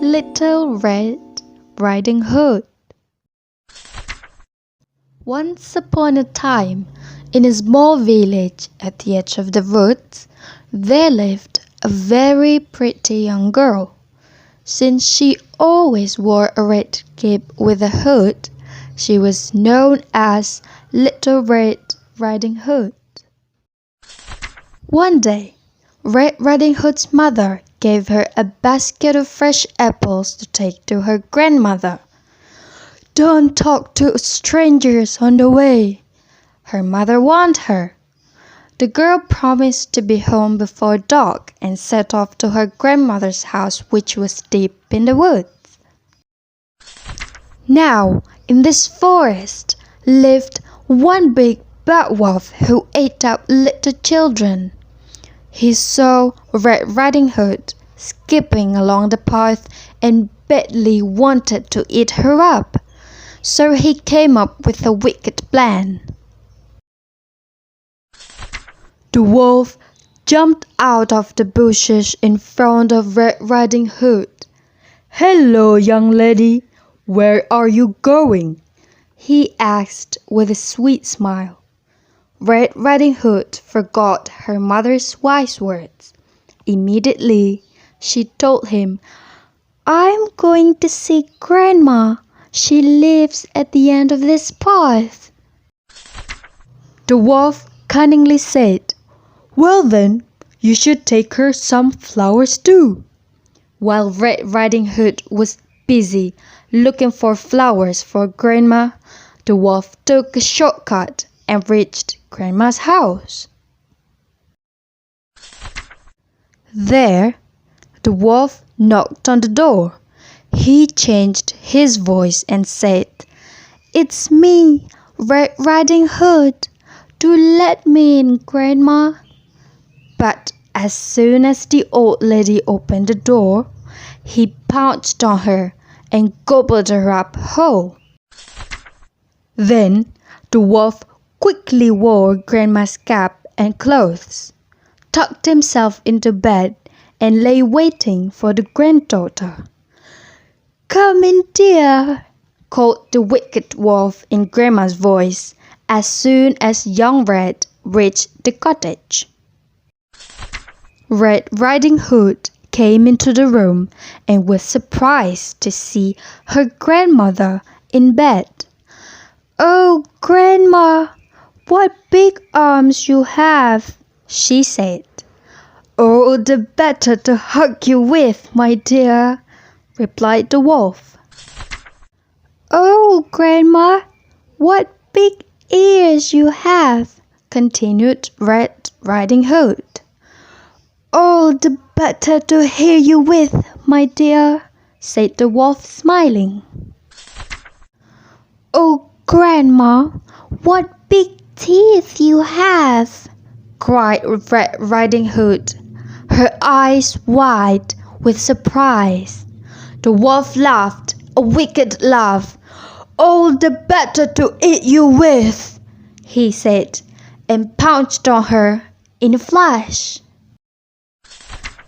Little Red Riding Hood. Once upon a time, in a small village at the edge of the woods, there lived a very pretty young girl. Since she always wore a red cape with a hood, she was known as Little Red Riding Hood. One day, Red Riding Hood's mother gave her a basket of fresh apples to take to her grandmother. "Don't talk to strangers on the way," her mother warned her. The girl promised to be home before dark and set off to her grandmother's house, which was deep in the woods. Now, in this forest lived one big bad wolf who ate up little children. He saw Red Riding Hood skipping along the path and badly wanted to eat her up. So he came up with a wicked plan. The wolf jumped out of the bushes in front of Red Riding Hood. "Hello, young lady, where are you going?" he asked with a sweet smile. Red Riding Hood forgot her mother's wise words. Immediately, she told him, "I'm going to see Grandma. She lives at the end of this path." The wolf cunningly said, "Well then, you should take her some flowers too." While Red Riding Hood was busy looking for flowers for Grandma, the wolf took a shortcut and reached Grandma's house. There, the wolf knocked on the door. He changed his voice and said, "It's me, Red Riding Hood. Do let me in, Grandma." But as soon as the old lady opened the door, he pounced on her and gobbled her up whole. Then the wolf quickly wore Grandma's cap and clothes, tucked himself into bed, and lay waiting for the granddaughter. "Come in, dear," called the wicked wolf in Grandma's voice as soon as young Red reached the cottage. Red Riding Hood came into the room and was surprised to see her grandmother in bed. "Oh, Grandma, what big arms you have," she said. "Oh, the better to hug you with, my dear," replied the wolf. "Oh, Grandma, what big ears you have," continued Red Riding Hood. "Oh, the better to hear you with, my dear," said the wolf, smiling. "Oh, Grandma, what big teeth you have," cried Red Riding Hood, her eyes wide with surprise. The wolf laughed a wicked laugh. "All the better to eat you with," he said, and pounced on her in a flash.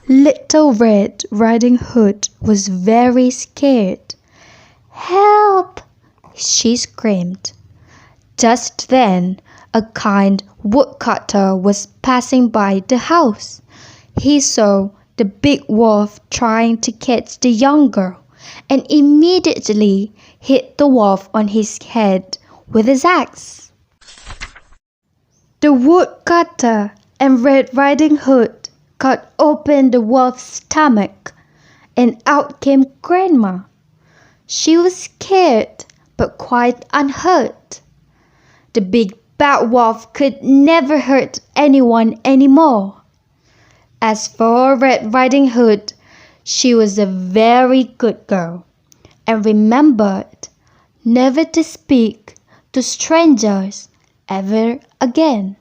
Little Red Riding Hood was very scared. "Help!" she screamed. Just then, a kind woodcutter was passing by the house. He saw the big wolf trying to catch the young girl and immediately hit the wolf on his head with his axe. The woodcutter and Red Riding Hood cut open the wolf's stomach, and out came Grandma. She was scared but quite unhurt. The big bad wolf could never hurt anyone anymore. As for Red Riding Hood, she was a very good girl and remembered never to speak to strangers ever again.